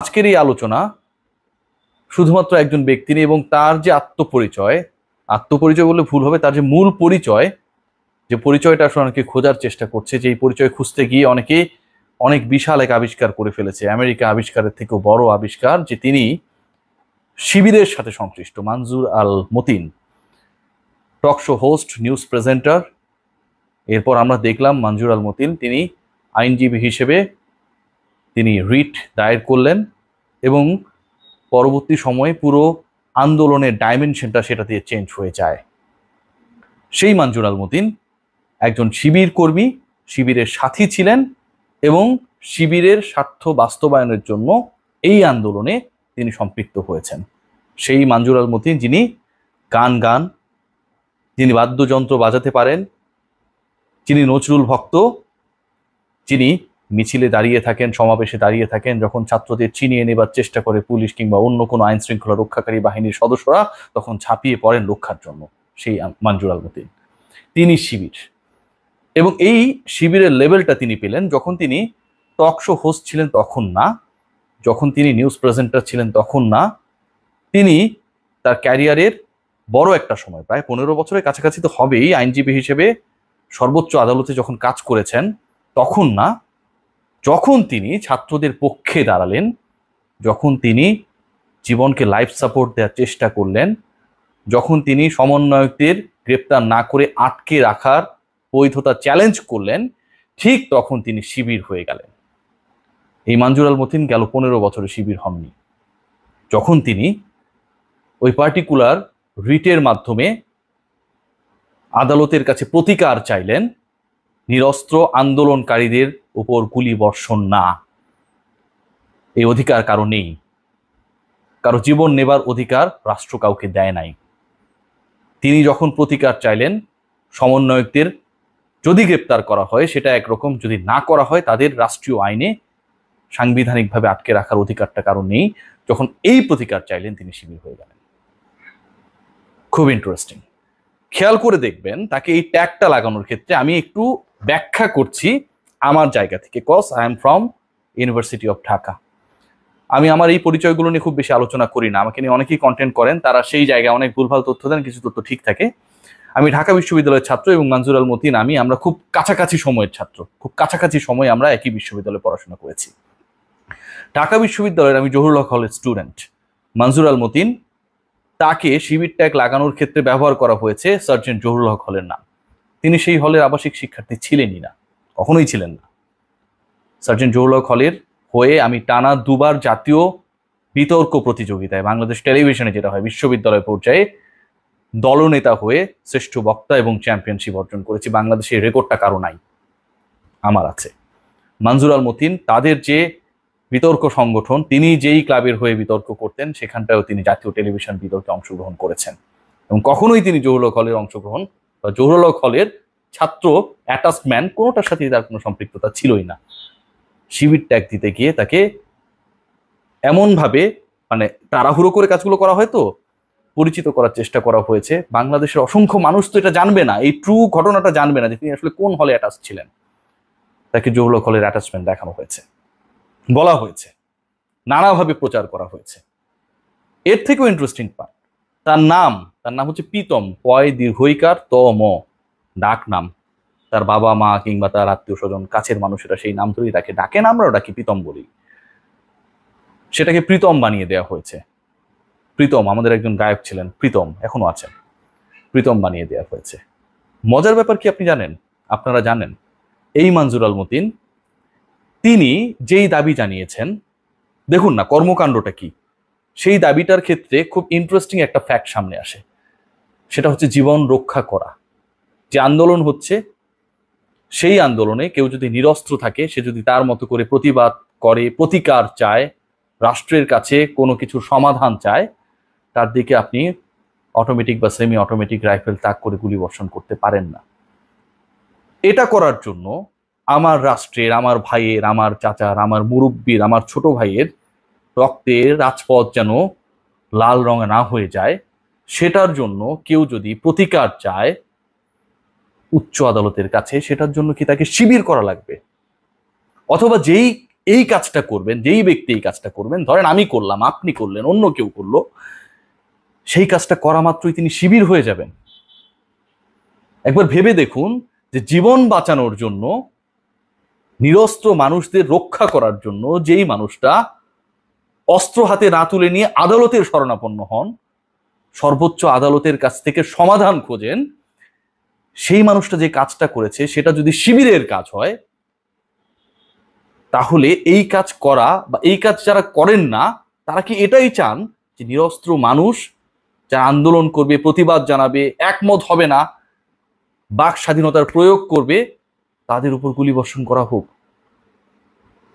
আজকের এই আলোচনা শুধুমাত্র একজন ব্যক্তি নিয়ে এবং তার যে আত্মপরিচয় বললে ভুল হবে, তার যে মূল পরিচয়, যে পরিচয়টা আসলে অনেকে খোঁজার চেষ্টা করছে, যে এই পরিচয় খুঁজতে গিয়ে অনেকে অনেক বিশাল এক আবিষ্কার করে ফেলেছে, আমেরিকা আবিষ্কারের থেকেও বড় আবিষ্কার, যে তিনি শিবিরের সাথে সংশ্লিষ্ট Manzur Al Matin, talk show host, news presenter. এরপর আমরা দেখলাম মনজুর আল মতিন তিনি আইনজীবী হিসেবে তিনি রিট দায়ের করলেন এবং পরবর্তী সময়ে পুরো আন্দোলনের ডাইমেনশনটা সেটা দিয়ে চেঞ্জ হয়ে যায়। সেই মনজুর আল মতিন একজন শিবির কর্মী, শিবিরের সাথী ছিলেন এবং শিবিরের স্বার্থ বাস্তবায়নের জন্য এই আন্দোলনে তিনি সম্পৃক্ত হয়েছেন। সেই মনজুর আল মতিন যিনি গান, যিনি বাদ্যযন্ত্র বাজাতে পারেন, যিনি নজরুল ভক্ত, যিনি মিছিলে দাঁড়িয়ে থাকেন, সমাবেশে দাঁড়িয়ে থাকেন, যখন ছাত্রদের ছিনিয়ে নেবার চেষ্টা করে পুলিশ কিংবা অন্য কোনো আইন শৃঙ্খলা রক্ষাকারী বাহিনীর সদস্যরা, তখন ঝাঁপিয়ে পড়েন রক্ষার জন্য। সেই মনজুর আল মতিন তিনি শিবির, এবং এই শিবিরের লেভেলটা তিনি পেলেন যখন তিনি টকশো হোস্ট ছিলেন তখন না, যখন তিনি নিউজ প্রেজেন্টার ছিলেন তখন না, তিনি তার ক্যারিয়ারের বড় একটা সময়, প্রায় 15 বছরের কাছাকাছি তো হবেই, আইনজীবী হিসেবে সর্বোচ্চ আদালতে যখন কাজ করেছেন তখন না, যখন তিনি ছাত্রদের পক্ষে দাঁড়ালেন, যখন তিনি জীবনকে লাইফ সাপোর্ট দেওয়ার চেষ্টা করলেন, যখন তিনি সমন্বয়কদের গ্রেপ্তার না করে আটকে রাখার বৈধতা চ্যালেঞ্জ করলেন, ঠিক তখন তিনি শিবির হয়ে গেলেন। এই মনজুর আল মতিন গেল 15 বছরে শিবির হননি। যখন তিনি ওই পার্টিকুলার রিটের মাধ্যমে আদালতের কাছে প্রতিকার চাইলেন, নিরস্ত্র আন্দোলনকারীদের উপর গুলি বর্ষণ না, এই অধিকার কারো নেই, কারো জীবন নেবার অধিকার রাষ্ট্র কাউকে দেয় নাই। তিনি যখন প্রতিকার চাইলেন, সমন্বয়কদের যদি গ্রেপ্তার করা হয় সেটা একরকম, যদি না করা হয় তাদের রাষ্ট্রীয় আইনে সাংবিধানিকভাবে আটকে রাখার অধিকারটা কারো নেই, যখন এই প্রতিকার চাইলেন তিনি শিবির হয়ে গেলেন। খুব ইন্টারেস্টিং, খেয়াল করে দেখবেন তাকে এই ট্যাগটা লাগানোর ক্ষেত্রে আমি একটু ব্যাখ্যা করছি আমার জায়গা থেকে, cause I am from university of Dhaka. আমি আমার এই পরিচয়গুলো নিয়ে খুব বেশি আলোচনা করি না, আমাকে নিয়ে অনেকেই কন্টেন্ট করেন, তারা সেই জায়গায় অনেক ভুলভাল তথ্য দেন, কিছু তথ্য ঠিক থাকে। আমি ঢাকা বিশ্ববিদ্যালয়ের ছাত্র এবং মনজুর আল মতিন আমরা খুব কাছাকাছি সময়ের ছাত্র, খুব কাছাকাছি সময় আমরা একই বিশ্ববিদ্যালয়ে পড়াশোনা করেছি। ঢাকা বিশ্ববিদ্যালয়ের আমি জহুরুল হক হলের স্টুডেন্ট। মনজুর আল মতিন, তাকে শিবির ট্যাগ লাগানোর ক্ষেত্রে ব্যবহার করা হয়েছে সার্জেন্ট জহুরুল হক হলের নাম। তিনি সেই হলের আবাসিক শিক্ষার্থী ছিলেনই না, কখনোই ছিলেন না। সার্জেন্ট জহুরুল হক হলের হয়ে আমি টানা 2বার জাতীয় বিতর্ক প্রতিযোগিতায়, বাংলাদেশ টেলিভিশনে যেটা হয় বিশ্ববিদ্যালয় পর্যায়ে, দলনেতা হয়ে শ্রেষ্ঠ বক্তা এবং চ্যাম্পিয়নশিপ অর্জন করেছি। বাংলাদেশের রেকর্ডটা কারো নাই, আমার আছে। মনজুর আল মতিন তাদের যে বিতর্ক সংগঠন, তিনি যেই ক্লাবের হয়ে বিতর্ক করতেন সেখানটাও তিনি জাতীয় টেলিভিশন বিতর্কে অংশগ্রহণ করেছেন, এবং কখনোই তিনি জহুরুল হক হলের অংশগ্রহণ বা জহুরুল হক হলের ছাত্র অ্যাটাচমেন্ট কোনোটার সাথে তার কোনো সম্পৃক্ততা ছিলই না। শিবির ট্যাগ দিতে গিয়ে তাকে এমনভাবে, মানে তাড়াহুড়ো করে কাজগুলো করা হয়তো, পরিচিত করার চেষ্টা করা হয়েছে। বাংলাদেশের অসংখ্য মানুষ তো এটা জানবে না, এই ট্রু ঘটনাটা জানবে না যে তিনি আসলে কোন হলে অ্যাটাচ ছিলেন। তাকে জহুরুল হক হলের অ্যাটাচমেন্ট দেখানো হয়েছে, বলা হয়েছে, নানাভাবে প্রচার করা হয়েছে। এর থেকেও ইন্টারেস্টিং পার্ট, তার নাম হচ্ছে প্রীতম, পয় দীর্ঘইকার তম, ডাক নাম। তার বাবা মা কিংবা তার আত্মীয় স্বজন কাছের মানুষেরা সেই নাম ধরেই তাকে ডাকেন, আমরাও ডাকি প্রীতম বলি। সেটাকে প্রীতম বানিয়ে দেওয়া হয়েছে। প্রীতম আমাদের একজন গায়ক ছিলেন, প্রীতম এখনো আছেন, প্রীতম বানিয়ে দেওয়া হয়েছে। মজার ব্যাপার কি আপনি জানেন, আপনারা জানেন, এই মনজুর আল মতিন তিনি যেই দাবি জানিয়েছেন, দেখুন না কর্মকাণ্ডটা কি, সেই দাবিটার ক্ষেত্রে খুব ইন্টারেস্টিং একটা ফ্যাক্ট সামনে আসে। সেটা হচ্ছে জীবন রক্ষা করা। যে আন্দোলন হচ্ছে, সেই আন্দোলনে কেউ যদি নিরস্ত্র থাকে, সে যদি তার মতো করে প্রতিবাদ করে, প্রতিকার চায়, রাষ্ট্রের কাছে কোনো কিছুর সমাধান চায়, তার দিকে আপনি অটোমেটিক বা সেমি অটোমেটিক রাইফেল তাক করে গুলি বর্ষণ করতে পারেন না। এটা করার জন্য আমার রাষ্ট্রের, আমার ভাইয়ের, আমার চাচার, আমার মুরব্বীর, আমার ছোট ভাইয়ের রক্তের রাজপথ যেন লাল রঙে না হয়ে যায়, সেটার জন্য কেউ যদি প্রতিকার চায় উচ্চ আদালতের কাছে, সেটার জন্য কি তাকে শিবির করা লাগবে? অথবা যেই এই কাজটা করবেন, যেই ব্যক্তি এই কাজটা করবেন, ধরেন আমি করলাম, আপনি করলেন, অন্য কেউ করলো, সেই কাজটা করা মাত্রই তিনি শিবির হয়ে যাবেন। একবার ভেবে দেখুন যে জীবন বাঁচানোর জন্য, নিরস্ত্র মানুষদের রক্ষা করার জন্য যেই মানুষটা অস্ত্র হাতে না তুলে নিয়ে আদালতের শরণাপন্ন হন, সর্বোচ্চ আদালতের কাছ থেকে সমাধান খোঁজেন, সেই মানুষটা যে কাজটা করেছে সেটা যদি শিবিরের কাজ হয়, তাহলে এই কাজ করা বা এই কাজ যারা করেন না তারা কি এটাই চান যে নিরস্ত্র মানুষ যারা আন্দোলন করবে, প্রতিবাদ জানাবে, একমত হবে না, বাক স্বাধীনতার প্রয়োগ করবে, তাদের উপর গুলিবর্ষণ করা হোক?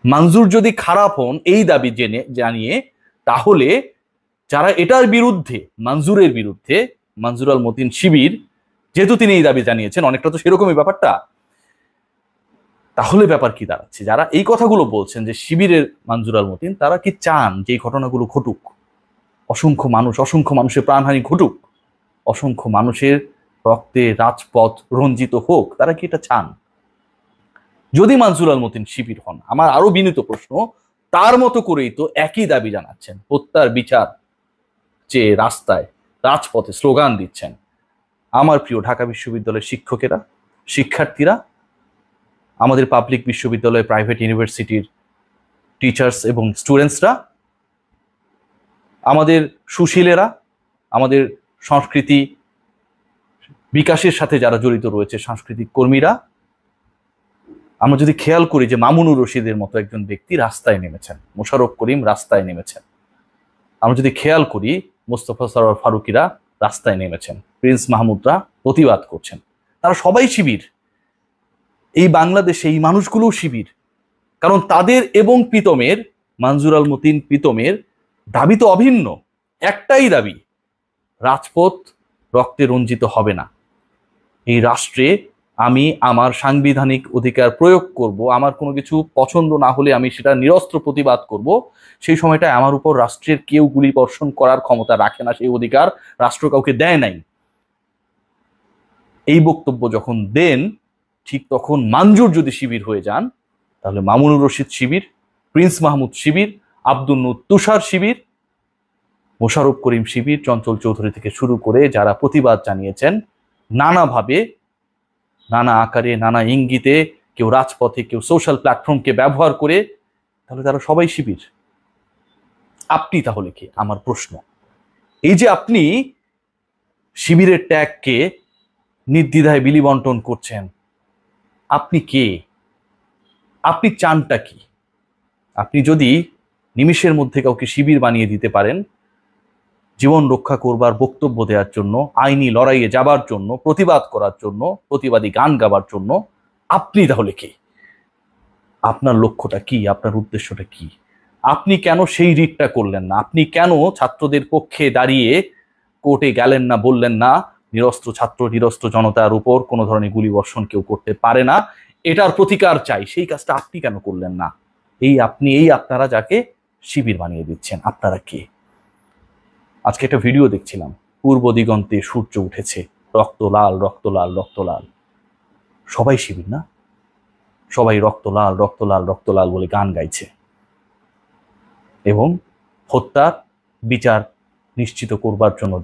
মঞ্জুর যদি খারাপ হন এই দাবি জানিয়ে, তাহলে যারা এটার বিরুদ্ধে, মঞ্জুরের বিরুদ্ধে, মঞ্জুর আল মতিন শিবির, যেহেতু তিনি এই দাবি জানিয়েছেন, অনেকটা তো সেরকমই ব্যাপারটা, তাহলে ব্যাপার কি দাঁড়াচ্ছে? যারা এই কথাগুলো বলছেন যে শিবিরের মঞ্জুর আল মতিন, তারা কি চান যে এই ঘটনাগুলো ঘটুক, অসংখ্য মানুষের প্রাণহানি ঘটুক, অসংখ্য মানুষের রক্তে রাজপথ রঞ্জিত হোক? তারা কি এটা চান? যদি মঞ্জুর আল মতিন শিবির হন, আমার আরো বিনীত প্রশ্ন, তার মতো করেই তো একই দাবি জানাচ্ছেন, হত্যার বিচার যে রাস্তায় রাজপথে স্লোগান দিচ্ছেন আমার প্রিয় ঢাকা বিশ্ববিদ্যালয়ের শিক্ষকেরা, শিক্ষার্থীরা, আমাদের পাবলিক বিশ্ববিদ্যালয়, প্রাইভেট ইউনিভার্সিটির টিচার্স এবং স্টুডেন্টসরা, আমাদের সুশীলেরা, আমাদের সংস্কৃতি বিকাশের সাথে যারা জড়িত রয়েছে, সাংস্কৃতিক কর্মীরা। আমরা যদি খেয়াল করি যে মামুনুর রশিদের মতো একজন ব্যক্তি রাস্তায় নেমেছেন, মোশাররফ করিম রাস্তায় নেমেছেন, আমরা যদি খেয়াল করি মোস্তফা সরোয়ার ফারুকীরা রাস্তায় নেমেছেন, প্রিন্স মাহমুদরা প্রতিবাদ করছেন, তারা সবাই শিবির। এই বাংলাদেশে এই মানুষগুলো শিবির, কারণ তাদের এবং প্রীতমের, মঞ্জুর আল মতিন প্রীতমের দাবি তো অভিন্ন, একটাই দাবি, রাজপথ রক্তে রঞ্জিত হবে না। এই রাষ্ট্রে আমি আমার সাংবিধানিক অধিকার প্রয়োগ করব, আমার কোনো কিছু পছন্দ না হলে আমি সেটা নিরস্ত্র প্রতিবাদ করব, সেই সময়টায় আমার উপর রাষ্ট্রের কেউ গুলি বর্ষণ করার ক্ষমতা রাখে না, সেই অধিকার রাষ্ট্র কাউকে দেয় নাই। এই বক্তব্য যখন দেন, ঠিক তখন মঞ্জুর যদি শিবির হয়ে যান, তাহলে মামুনুর রশিদ শিবির, প্রিন্স মাহমুদ শিবির, আব্দুল নূর তুষার শিবির, মোশাররফ করিম শিবির, চঞ্চল চৌধুরী থেকে শুরু করে যারা প্রতিবাদ জানিয়েছেন নানাভাবে, নানা আকারে, নানা ইঙ্গিতে, কেউ রাজপথে, কেউ সোশ্যাল প্ল্যাটফর্মকে ব্যবহার করে, তাহলে তারা সবাই শিবির। আপনি তাহলে কে? আমার প্রশ্ন। এই যে আপনি শিবিরের ট্যাগকে নির্দ্বিধায় বিলি বন্টন করছেন, আপনি কে? আপনি চানটা কি? আপনি যদি নিমিষের মধ্যে কাউকে শিবির বানিয়ে দিতে পারেন, জীবন রক্ষা করবার বক্তব্য দেওয়ার জন্য, আইনি লড়াইয়ে যাবার জন্য, প্রতিবাদ করার জন্য, প্রতিবাদী গান গাবার জন্য, আপনি তাহলে কে? আপনার লক্ষ্যটা কি? আপনার উদ্দেশ্যটা কি? আপনি কেন সেই রিটটা করলেন না? আপনি কেন ছাত্রদের পক্ষে দাঁড়িয়ে কোর্টে গেলেন না, বললেন না নিরস্ত্র ছাত্র, নিরস্ত্র জনতার উপর কোনো ধরনের গুলিবর্ষণ কেউ করতে পারে না, এটার প্রতিকার চাই? সেই কাজটা আপনি কেন করলেন না? আপনারা যাকে শিবির বানিয়ে দিচ্ছেন, আপনারা কে? আজকে একটা ভিডিও দেখছিলাম, পূর্ব দিগন্তে সূর্য উঠেছে, রক্ত লাল, রক্ত লাল, রক্ত লাল। সবাই শিবির না? সবাই রক্ত লাল, রক্ত লাল, রক্ত লাল বলে গান গাইছে এবং হত্যার বিচার নিশ্চিত করবার জন্য